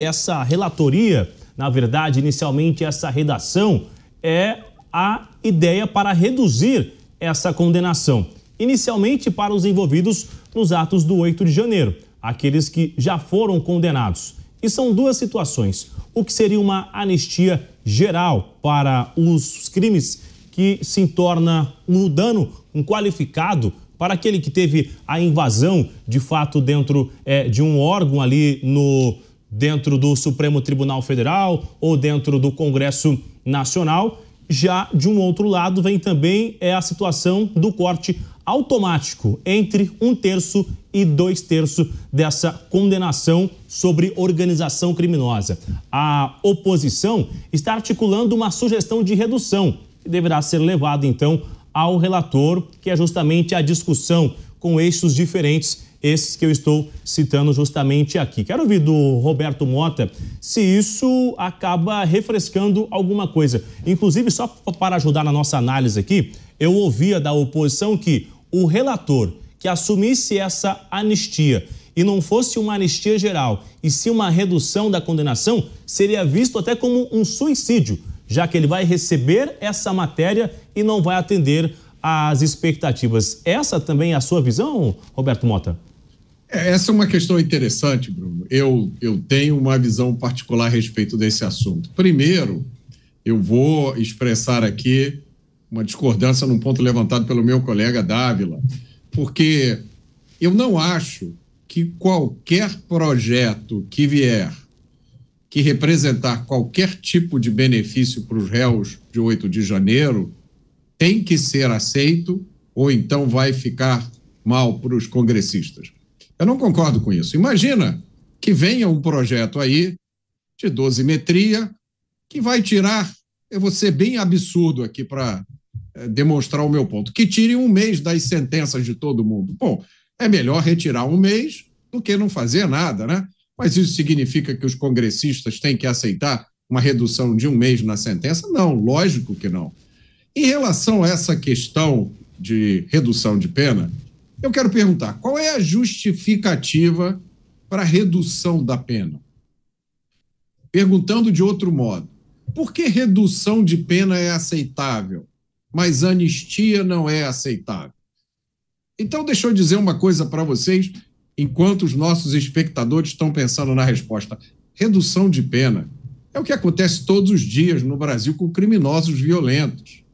Essa relatoria, na verdade, inicialmente essa redação é a ideia para reduzir essa condenação. Inicialmente para os envolvidos nos atos do 8 de janeiro, aqueles que já foram condenados. E são duas situações. O que seria uma anistia geral para os crimes que se torna um dano qualificado para aquele que teve a invasão, de fato, dentro de um órgão ali dentro do Supremo Tribunal Federal ou dentro do Congresso Nacional. Já de um outro lado vem também a situação do corte automático entre 1/3 e 2/3 dessa condenação sobre organização criminosa. A oposição está articulando uma sugestão de redução que deverá ser levada então ao relator, que é justamente a discussão com eixos diferentes, esses que eu estou citando justamente aqui. Quero ouvir do Roberto Mota se isso acaba refrescando alguma coisa. Inclusive, só para ajudar na nossa análise aqui, eu ouvia da oposição que o relator que assumisse essa anistia e não fosse uma anistia geral, e sim uma redução da condenação, seria visto até como um suicídio, já que ele vai receber essa matéria e não vai atender às expectativas. Essa também é a sua visão, Roberto Mota? Essa é uma questão interessante, Bruno. Eu tenho uma visão particular a respeito desse assunto. Primeiro, eu vou expressar aqui uma discordância num ponto levantado pelo meu colega Dávila, porque eu não acho que qualquer projeto que vier que representar qualquer tipo de benefício para os réus de 8 de janeiro tem que ser aceito ou então vai ficar mal para os congressistas. Eu não concordo com isso. Imagina que venha um projeto aí de dosimetria que vai tirar, eu vou ser bem absurdo aqui para demonstrar o meu ponto, que tire 1 mês das sentenças de todo mundo. Bom, é melhor retirar 1 mês do que não fazer nada, né? Mas isso significa que os congressistas têm que aceitar uma redução de 1 mês na sentença? Não, lógico que não. Em relação a essa questão de redução de pena, eu quero perguntar, qual é a justificativa para a redução da pena? Perguntando de outro modo, por que redução de pena é aceitável, mas anistia não é aceitável? Então, deixa eu dizer uma coisa para vocês, enquanto os nossos espectadores estão pensando na resposta. Redução de pena é o que acontece todos os dias no Brasil com criminosos violentos.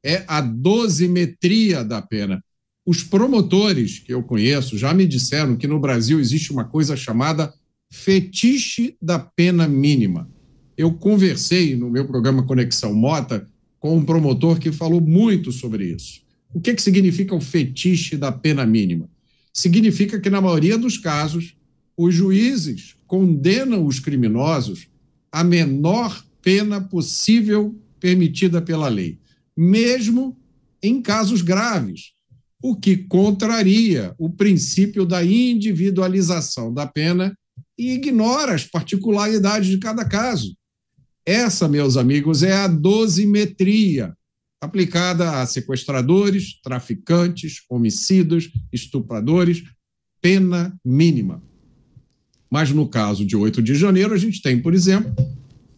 É a dosimetria da pena. Os promotores que eu conheço já me disseram que no Brasil existe uma coisa chamada fetiche da pena mínima. Eu conversei no meu programa Conexão Mota com um promotor que falou muito sobre isso. O que significa o fetiche da pena mínima? Significa que, na maioria dos casos, os juízes condenam os criminosos à menor pena possível permitida pela lei, mesmo em casos graves, o que contraria o princípio da individualização da pena e ignora as particularidades de cada caso. Essa, meus amigos, é a dosimetria aplicada a sequestradores, traficantes, homicidas, estupradores, pena mínima. Mas no caso de 8 de janeiro, a gente tem, por exemplo,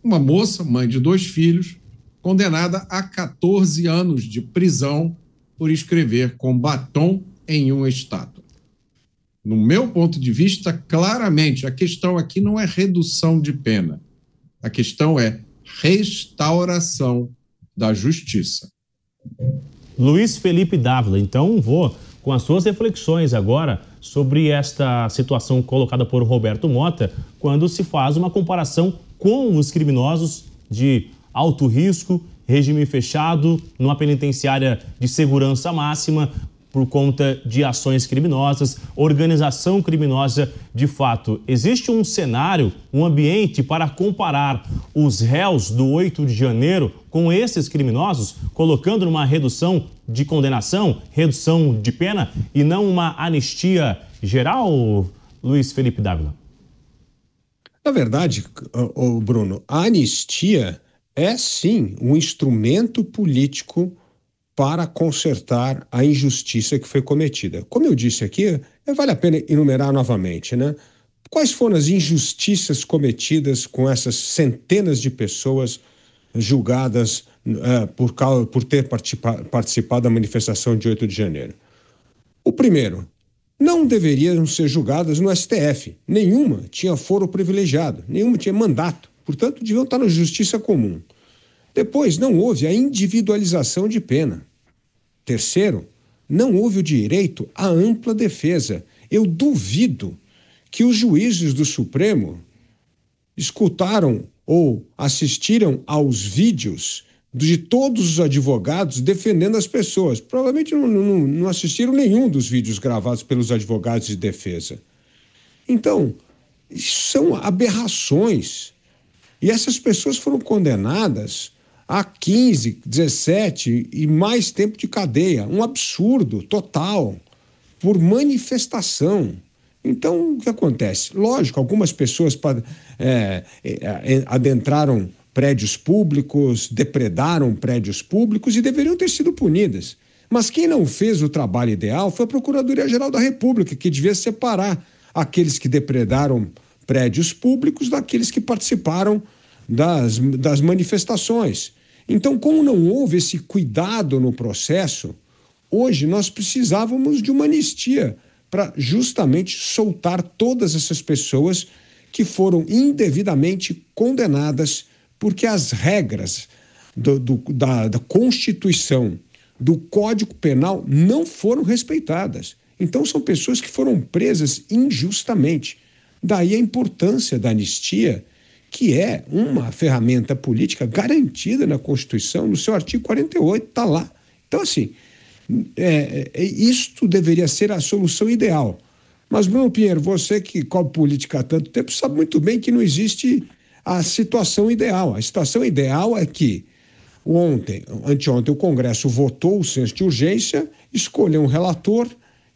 uma moça, mãe de 2 filhos, condenada a 14 anos de prisão por escrever com batom em uma estátua. No meu ponto de vista, claramente, a questão aqui não é redução de pena. A questão é restauração da justiça. Luiz Felipe Dávila, então vou com as suas reflexões agora sobre esta situação colocada por Roberto Mota, quando se faz uma comparação com os criminosos de alto risco, regime fechado, numa penitenciária de segurança máxima, por conta de ações criminosas, organização criminosa de fato. Existe um cenário, um ambiente para comparar os réus do 8 de janeiro com esses criminosos, colocando numa redução de condenação, redução de pena e não uma anistia geral, Luiz Felipe Dávila? Na verdade, Bruno, a anistia é sim um instrumento político para consertar a injustiça que foi cometida. Como eu disse aqui, vale a pena enumerar novamente, né? Quais foram as injustiças cometidas com essas centenas de pessoas julgadas por ter participado da manifestação de 8 de janeiro? O primeiro, não deveriam ser julgadas no STF. Nenhuma tinha foro privilegiado, nenhuma tinha mandato. Portanto, deviam estar na justiça comum. Depois, não houve a individualização de pena. Terceiro, não houve o direito à ampla defesa. Eu duvido que os juízes do Supremo escutaram ou assistiram aos vídeos de todos os advogados defendendo as pessoas. Provavelmente não assistiram nenhum dos vídeos gravados pelos advogados de defesa. Então, isso são aberrações. E essas pessoas foram condenadas a 15, 17 e mais tempo de cadeia. Um absurdo total, por manifestação. Então, o que acontece? Lógico, algumas pessoas adentraram prédios públicos, depredaram prédios públicos e deveriam ter sido punidas. Mas quem não fez o trabalho ideal foi a Procuradoria-Geral da República, que devia separar aqueles que depredaram prédios públicos daqueles que participaram das manifestações. Então, como não houve esse cuidado no processo, hoje nós precisávamos de uma anistia para justamente soltar todas essas pessoas que foram indevidamente condenadas porque as regras da Constituição, do Código Penal não foram respeitadas. Então são pessoas que foram presas injustamente. Daí a importância da anistia, que é uma ferramenta política garantida na Constituição, no seu artigo 48, está lá. Então, assim, isto deveria ser a solução ideal. Mas, Bruno Pinheiro, você que cobre política há tanto tempo, sabe muito bem que não existe a situação ideal. A situação ideal é que anteontem, o Congresso votou o senso de urgência, escolheu um relator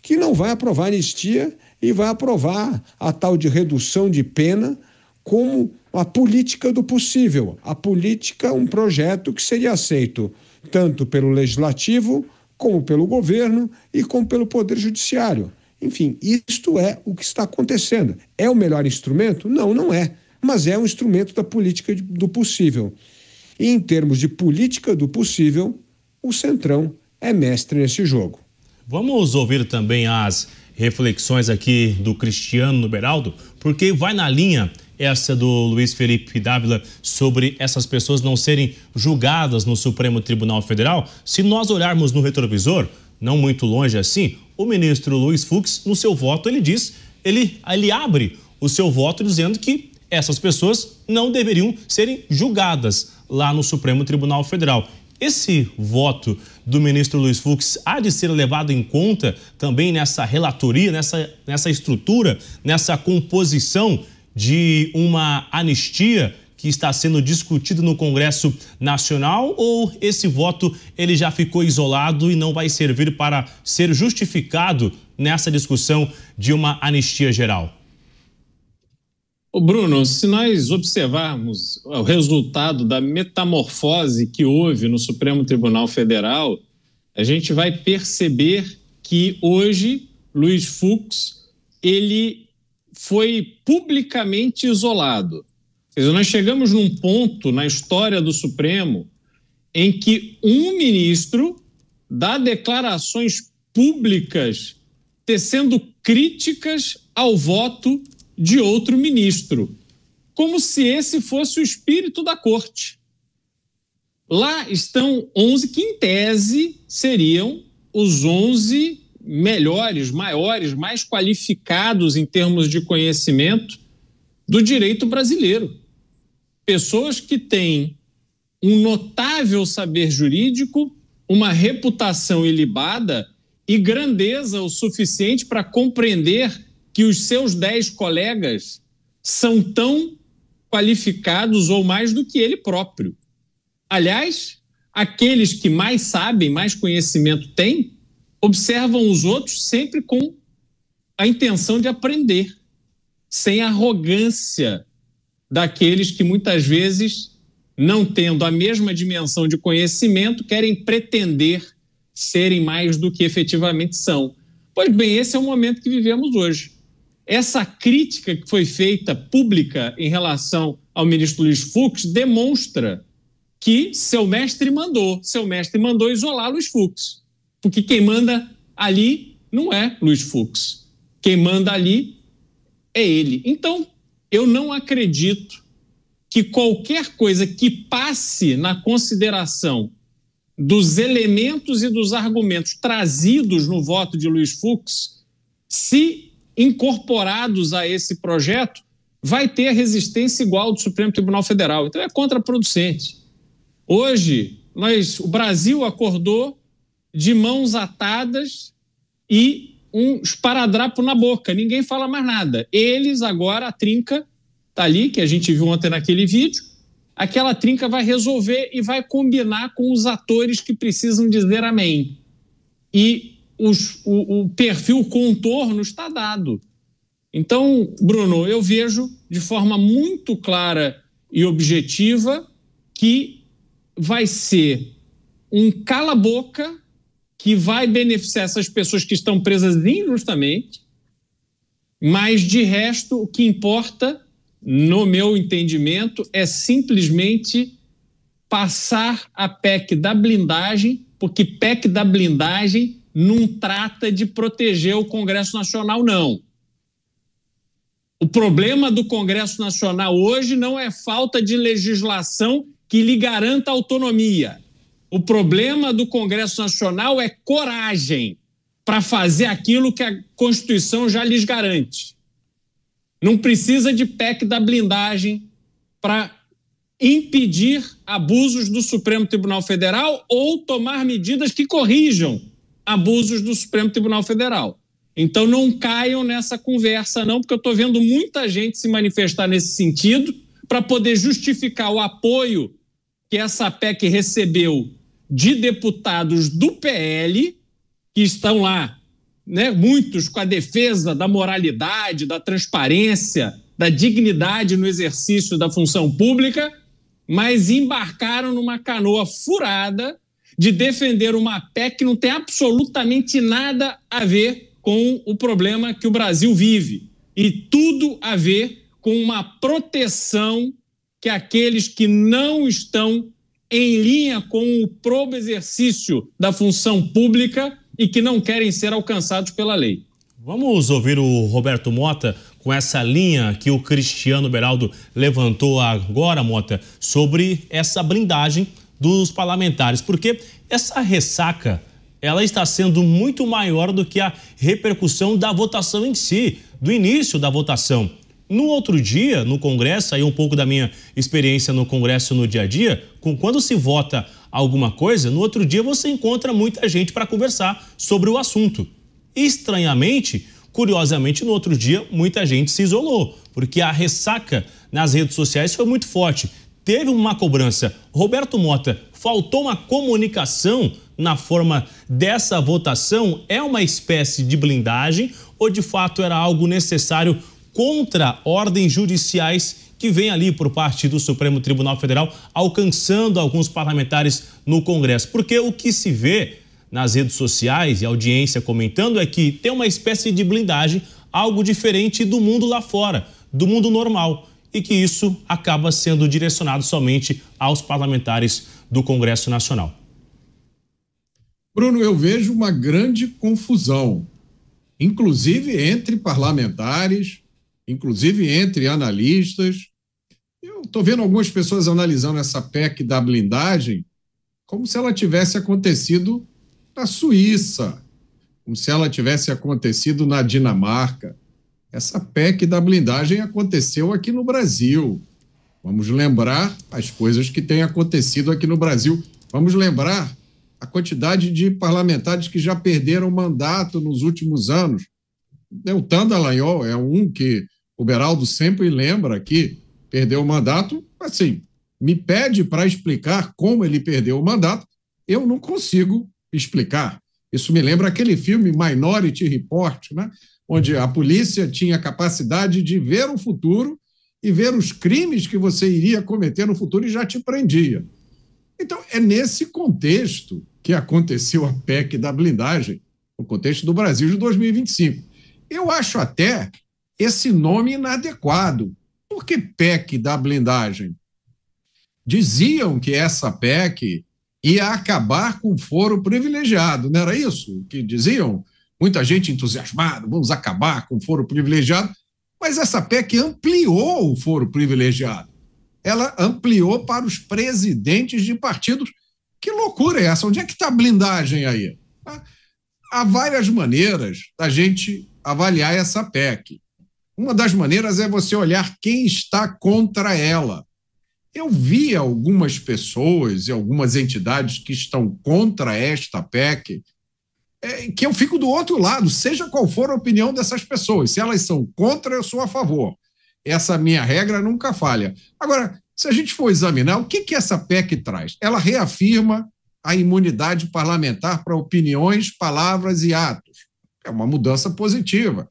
que não vai aprovar a anistia e vai aprovar a tal de redução de pena como a política do possível. A política, um projeto que seria aceito tanto pelo Legislativo, como pelo governo e como pelo Poder Judiciário. Enfim, isto é o que está acontecendo. É o melhor instrumento? Não, não é. Mas é um instrumento da política do possível. E em termos de política do possível, o Centrão é mestre nesse jogo. Vamos ouvir também as reflexões aqui do Cristiano Beraldo, porque vai na linha essa do Luiz Felipe Dávila sobre essas pessoas não serem julgadas no Supremo Tribunal Federal. Se nós olharmos no retrovisor, não muito longe assim, o ministro Luiz Fux, no seu voto, ele abre o seu voto dizendo que essas pessoas não deveriam serem julgadas lá no Supremo Tribunal Federal. Esse voto do ministro Luiz Fux há de ser levado em conta também nessa relatoria, nessa estrutura, nessa composição de uma anistia que está sendo discutido no Congresso Nacional, ou esse voto ele já ficou isolado e não vai servir para ser justificado nessa discussão de uma anistia geral? Ô Bruno, se nós observarmos o resultado da metamorfose que houve no Supremo Tribunal Federal, a gente vai perceber que hoje Luiz Fux, ele foi publicamente isolado. Quer dizer, nós chegamos num ponto na história do Supremo em que um ministro dá declarações públicas tecendo críticas ao voto de outro ministro, como se esse fosse o espírito da corte. Lá estão 11 que, em tese, seriam os 11 melhores, maiores, mais qualificados em termos de conhecimento do direito brasileiro. Pessoas que têm um notável saber jurídico, uma reputação ilibada e grandeza o suficiente para compreender que os seus 10 colegas são tão qualificados ou mais do que ele próprio. Aliás, aqueles que mais sabem, mais conhecimento têm, observam os outros sempre com a intenção de aprender, sem arrogância daqueles que muitas vezes, não tendo a mesma dimensão de conhecimento, querem pretender serem mais do que efetivamente são. Pois bem, esse é o momento que vivemos hoje. essa crítica que foi feita pública em relação ao ministro Luiz Fux demonstra que seu mestre mandou isolar Luiz Fux, porque quem manda ali não é Luiz Fux, quem manda ali é ele. Então, eu não acredito que qualquer coisa que passe na consideração dos elementos e dos argumentos trazidos no voto de Luiz Fux, se incorporados a esse projeto, vai ter a resistência igual do Supremo Tribunal Federal. Então é contraproducente. Hoje, o Brasil acordou de mãos atadas e um esparadrapo na boca. Ninguém fala mais nada. Eles agora, a trinca está ali, que a gente viu ontem naquele vídeo, aquela trinca vai resolver e vai combinar com os atores que precisam dizer amém. E o perfil, o contorno está dado. Então, Bruno, eu vejo de forma muito clara e objetiva que vai ser um cala-boca que vai beneficiar essas pessoas que estão presas injustamente, mas, de resto, o que importa, no meu entendimento, é simplesmente passar a PEC da blindagem, porque PEC da blindagem não trata de proteger o Congresso Nacional, não. O problema do Congresso Nacional hoje não é falta de legislação que lhe garanta autonomia. O problema do Congresso Nacional é coragem para fazer aquilo que a Constituição já lhes garante. Não precisa de PEC da blindagem para impedir abusos do Supremo Tribunal Federal ou tomar medidas que corrijam abusos do Supremo Tribunal Federal. Então não caiam nessa conversa não, porque eu estou vendo muita gente se manifestar nesse sentido para poder justificar o apoio que essa PEC recebeu de deputados do PL, que estão lá, né, muitos com a defesa da moralidade, da transparência, da dignidade no exercício da função pública, mas embarcaram numa canoa furada de defender uma PEC que não tem absolutamente nada a ver com o problema que o Brasil vive e tudo a ver com uma proteção que aqueles que não estão em linha com o probo exercício da função pública e que não querem ser alcançados pela lei. Vamos ouvir o Roberto Mota com essa linha que o Cristiano Beraldo levantou agora, Mota, sobre essa blindagem dos parlamentares, porque essa ressaca, ela está sendo muito maior do que a repercussão da votação em si, do início da votação. No outro dia, no Congresso, aí um pouco da minha experiência no Congresso no dia a dia, quando se vota alguma coisa, no outro dia você encontra muita gente para conversar sobre o assunto. Estranhamente, curiosamente, no outro dia, muita gente se isolou, porque a ressaca nas redes sociais foi muito forte. Teve uma cobrança. Roberto Mota, faltou uma comunicação na forma dessa votação? É uma espécie de blindagem ou de fato era algo necessário contra ordens judiciais que vem ali por parte do Supremo Tribunal Federal, alcançando alguns parlamentares no Congresso? Porque o que se vê nas redes sociais e a audiência comentando é que tem uma espécie de blindagem, algo diferente do mundo lá fora, do mundo normal, e que isso acaba sendo direcionado somente aos parlamentares do Congresso Nacional. Bruno, eu vejo uma grande confusão, inclusive entre parlamentares, inclusive entre analistas. Eu estou vendo algumas pessoas analisando essa PEC da blindagem como se ela tivesse acontecido na Suíça, como se ela tivesse acontecido na Dinamarca. Essa PEC da blindagem aconteceu aqui no Brasil. Vamos lembrar as coisas que têm acontecido aqui no Brasil. Vamos lembrar a quantidade de parlamentares que já perderam mandato nos últimos anos. O Tanda Dallagnol é um que o Beraldo sempre lembra aqui, perdeu o mandato, assim, me pede para explicar como ele perdeu o mandato, eu não consigo explicar. Isso me lembra aquele filme Minority Report, né? Onde a polícia tinha a capacidade de ver o futuro e ver os crimes que você iria cometer no futuro e já te prendia. Então, é nesse contexto que aconteceu a PEC da blindagem, no contexto do Brasil de 2025. Eu acho até esse nome inadequado. Por que PEC da blindagem? Diziam que essa PEC ia acabar com o foro privilegiado, não era isso que diziam? Muita gente entusiasmada, vamos acabar com o foro privilegiado, mas essa PEC ampliou o foro privilegiado. Ela ampliou para os presidentes de partidos. Que loucura é essa? Onde é que está a blindagem aí? Há várias maneiras da gente avaliar essa PEC. Uma das maneiras é você olhar quem está contra ela. Eu vi algumas pessoas e algumas entidades que estão contra esta PEC, que eu fico do outro lado, seja qual for a opinião dessas pessoas. Se elas são contra, eu sou a favor. Essa minha regra nunca falha. Agora, se a gente for examinar, o que essa PEC traz? Ela reafirma a imunidade parlamentar para opiniões, palavras e atos. É uma mudança positiva.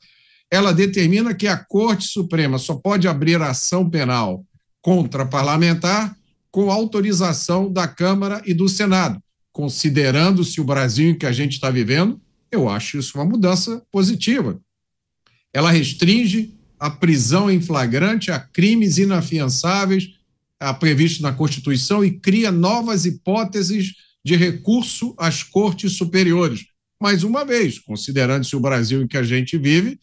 Ela determina que a Corte Suprema só pode abrir ação penal contra parlamentar com autorização da Câmara e do Senado. Considerando-se o Brasil em que a gente está vivendo, eu acho isso uma mudança positiva. Ela restringe a prisão em flagrante a crimes inafiançáveis previstos na Constituição e cria novas hipóteses de recurso às cortes superiores. Mais uma vez, considerando-se o Brasil em que a gente vive,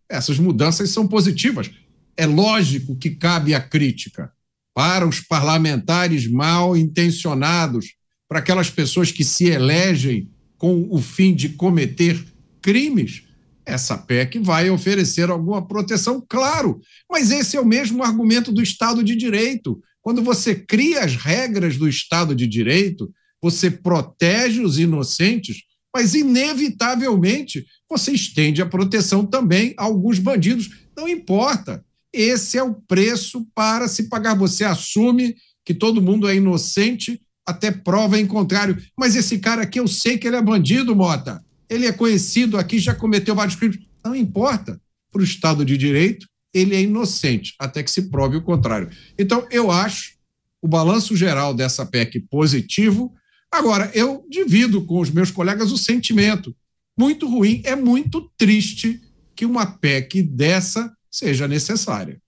essas mudanças são positivas. É lógico que cabe a crítica para os parlamentares mal intencionados, para aquelas pessoas que se elegem com o fim de cometer crimes. Essa PEC vai oferecer alguma proteção, claro, mas esse é o mesmo argumento do Estado de Direito. Quando você cria as regras do Estado de Direito, você protege os inocentes, mas, inevitavelmente, você estende a proteção também a alguns bandidos. Não importa. Esse é o preço para se pagar. Você assume que todo mundo é inocente até prova em contrário. Mas esse cara aqui, eu sei que ele é bandido, Mota. Ele é conhecido aqui, já cometeu vários crimes. Não importa. Para o Estado de Direito, ele é inocente, até que se prove o contrário. Então, eu acho o balanço geral dessa PEC positivo. Agora, eu divido com os meus colegas o sentimento. Muito ruim, é muito triste que uma PEC dessa seja necessária.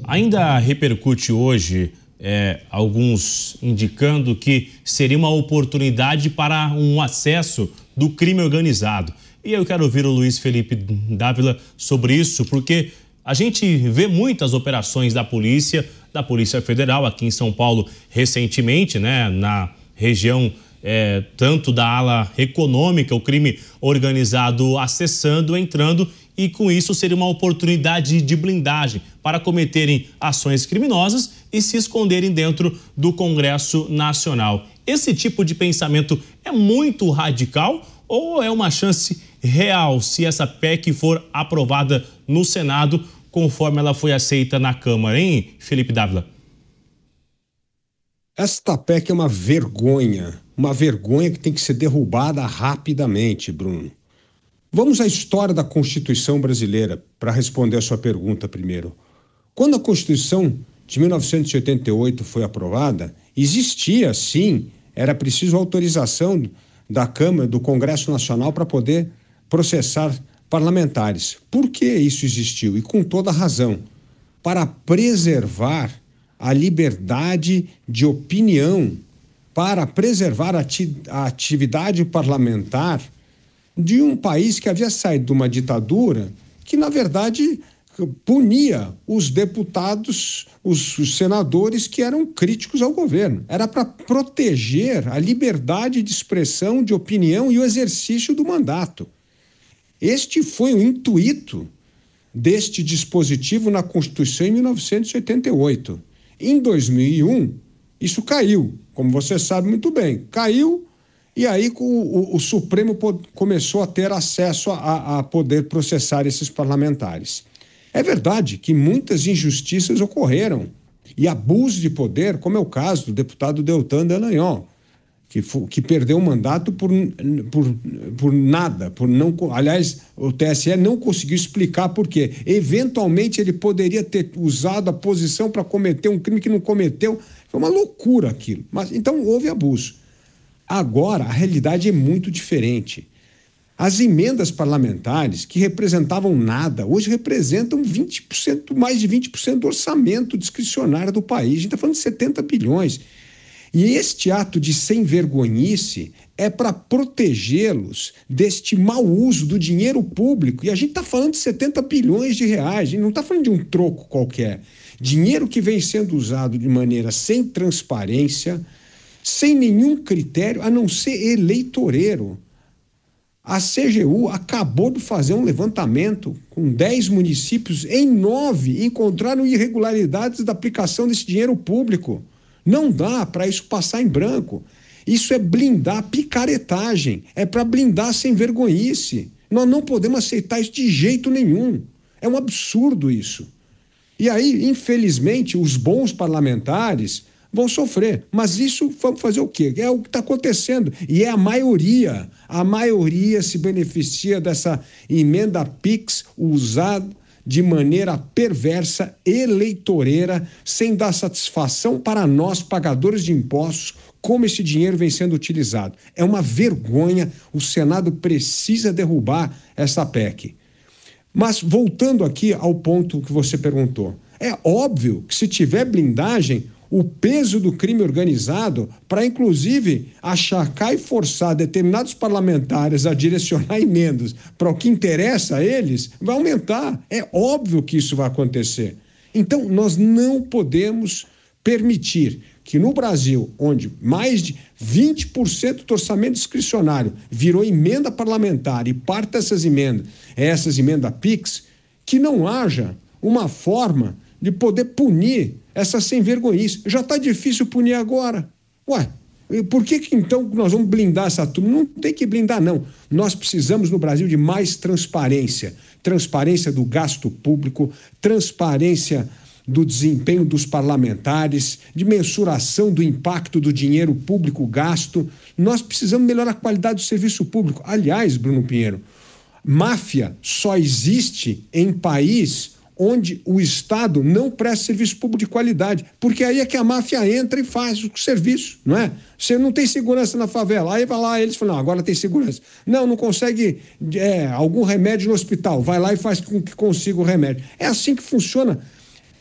Ainda repercute hoje alguns indicando que seria uma oportunidade para um acesso do crime organizado. E eu quero ouvir o Luiz Felipe Dávila sobre isso, porque a gente vê muitas operações da Polícia Federal aqui em São Paulo recentemente, né, na região tanto da ala econômica, o crime organizado acessando, entrando, e com isso seria uma oportunidade de blindagem para cometerem ações criminosas e se esconderem dentro do Congresso Nacional. Esse tipo de pensamento é muito radical ou é uma chance real se essa PEC for aprovada no Senado conforme ela foi aceita na Câmara, hein, Felipe Dávila? Esta PEC é uma vergonha que tem que ser derrubada rapidamente, Bruno. Vamos à história da Constituição brasileira para responder a sua pergunta primeiro. Quando a Constituição de 1988 foi aprovada, existia, sim, era preciso autorização da Câmara, do Congresso Nacional para poder processar parlamentares. Por que isso existiu? E com toda razão, para preservar a liberdade de opinião, para preservar a atividade parlamentar de um país que havia saído de uma ditadura que, na verdade, punia os deputados, os senadores que eram críticos ao governo. Era para proteger a liberdade de expressão, de opinião e o exercício do mandato. Este foi o intuito deste dispositivo na Constituição em 1988. Em 2001, isso caiu, como você sabe muito bem. Caiu e aí o Supremo começou a ter acesso a poder processar esses parlamentares. É verdade que muitas injustiças ocorreram e abuso de poder, como é o caso do deputado Deltan Dallagnol, que perdeu o mandato por nada, aliás, o TSE não conseguiu explicar por quê. Eventualmente ele poderia ter usado a posição para cometer um crime que não cometeu. Foi uma loucura aquilo. Mas então houve abuso. Agora a realidade é muito diferente. As emendas parlamentares, que representavam nada, hoje representam 20%, mais de 20% do orçamento discricionário do país. A gente está falando de 70 bilhões. E este ato de sem-vergonhice é para protegê-los deste mau uso do dinheiro público. E a gente está falando de 70 bilhões de reais, a gente não está falando de um troco qualquer. Dinheiro que vem sendo usado de maneira sem transparência, sem nenhum critério, a não ser eleitoreiro. A CGU acabou de fazer um levantamento com 10 municípios, em 9 encontraram irregularidades da aplicação desse dinheiro público. Não dá para isso passar em branco. Isso é blindar picaretagem, é para blindar sem vergonhice. Nós não podemos aceitar isso de jeito nenhum. É um absurdo isso. E aí, infelizmente, os bons parlamentares vão sofrer. Mas isso, vamos fazer o quê? É o que está acontecendo. E é a maioria. A maioria se beneficia dessa emenda PIX usada de maneira perversa, eleitoreira, sem dar satisfação para nós, pagadores de impostos, como esse dinheiro vem sendo utilizado. É uma vergonha, o Senado precisa derrubar essa PEC. Mas, voltando aqui ao ponto que você perguntou, é óbvio que se tiver blindagem, o peso do crime organizado, para inclusive achacar e forçar determinados parlamentares a direcionar emendas para o que interessa a eles, vai aumentar. É óbvio que isso vai acontecer. Então, nós não podemos permitir que no Brasil, onde mais de 20% do orçamento discricionário virou emenda parlamentar e parte dessas emendas é essas emendas PIX, que não haja uma forma de poder punir essa sem-vergonhice. Já está difícil punir agora. Ué, por que então nós vamos blindar essa turma? Não tem que blindar, não. Nós precisamos no Brasil de mais transparência. Transparência do gasto público, transparência do desempenho dos parlamentares, de mensuração do impacto do dinheiro público gasto. Nós precisamos melhorar a qualidade do serviço público. Aliás, Bruno Pinheiro, máfia só existe em país onde o Estado não presta serviço público de qualidade, porque aí é que a máfia entra e faz o serviço, não é? Você não tem segurança na favela, aí vai lá, eles falam, não, agora tem segurança. Não consegue algum remédio no hospital, vai lá e faz com que consiga o remédio. É assim que funciona.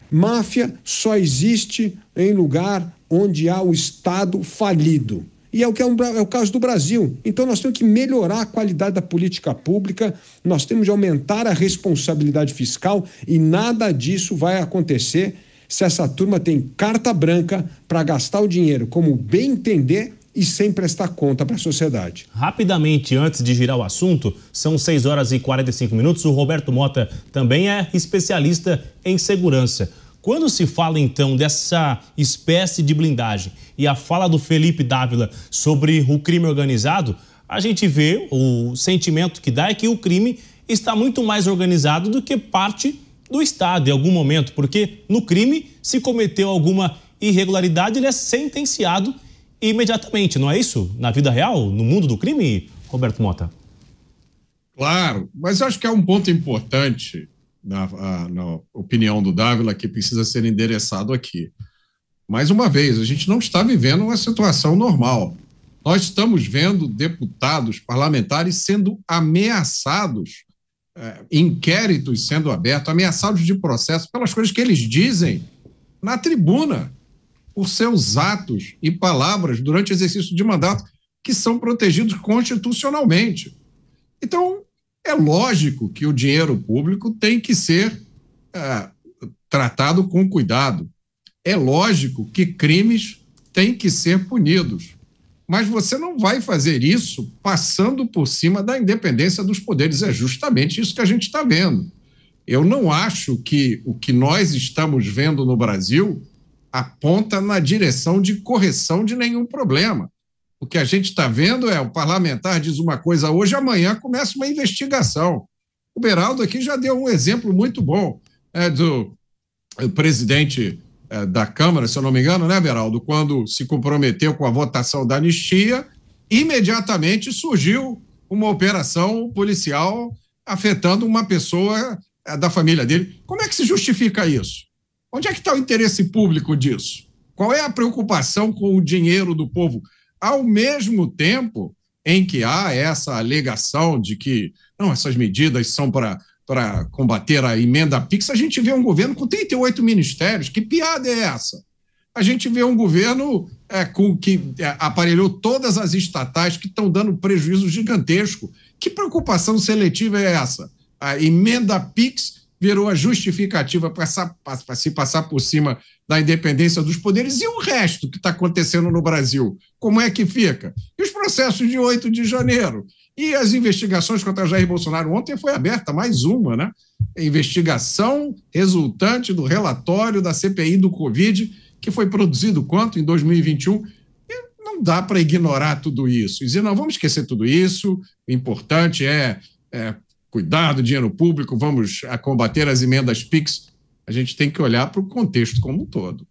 Máfia só existe em lugar onde há o Estado falido. E é o caso do Brasil. Então nós temos que melhorar a qualidade da política pública, nós temos de aumentar a responsabilidade fiscal e nada disso vai acontecer se essa turma tem carta branca para gastar o dinheiro como bem entender e sem prestar conta para a sociedade. Rapidamente, antes de girar o assunto, são 6 horas e 45 minutos, o Roberto Mota também é especialista em segurança. Quando se fala, então, dessa espécie de blindagem e a fala do Felipe Dávila sobre o crime organizado, a gente vê, o sentimento que dá é que o crime está muito mais organizado do que parte do Estado em algum momento, porque no crime, se cometeu alguma irregularidade, ele é sentenciado imediatamente, não é isso? Na vida real, no mundo do crime, Roberto Mota? Claro, mas acho que é um ponto importante na opinião do Dávila que precisa ser endereçado aqui. Mais uma vez, a gente não está vivendo uma situação normal. Nós estamos vendo deputados, parlamentares sendo ameaçados, inquéritos sendo abertos, ameaçados de processo pelas coisas que eles dizem na tribuna, por seus atos e palavras durante o exercício de mandato, que são protegidos constitucionalmente. Então, é lógico que o dinheiro público tem que ser tratado com cuidado. É lógico que crimes têm que ser punidos. Mas você não vai fazer isso passando por cima da independência dos poderes. É justamente isso que a gente está vendo. Eu não acho que o que nós estamos vendo no Brasil aponta na direção de correção de nenhum problema. O que a gente está vendo é o parlamentar diz uma coisa hoje, amanhã começa uma investigação. O Beraldo aqui já deu um exemplo muito bom do presidente da Câmara, se eu não me engano, né, Beraldo? Quando se comprometeu com a votação da anistia, imediatamente surgiu uma operação policial afetando uma pessoa da família dele. Como é que se justifica isso? Onde é que está o interesse público disso? Qual é a preocupação com o dinheiro do povo? Ao mesmo tempo em que há essa alegação de que não, essas medidas são para combater a emenda PIX, a gente vê um governo com 38 ministérios. Que piada é essa? A gente vê um governo que aparelhou todas as estatais que estão dando prejuízo gigantesco. Que preocupação seletiva é essa? A emenda PIX virou a justificativa para se passar por cima da independência dos poderes. E o resto que está acontecendo no Brasil? Como é que fica? E os processos de 8 de janeiro? E as investigações contra Jair Bolsonaro? Ontem foi aberta mais uma, né? A investigação resultante do relatório da CPI do Covid, que foi produzido quanto? Em 2021. E não dá para ignorar tudo isso. E dizer, não, vamos esquecer tudo isso, o importante é cuidar do dinheiro público, vamos combater as emendas PIX. A gente tem que olhar para o contexto como um todo.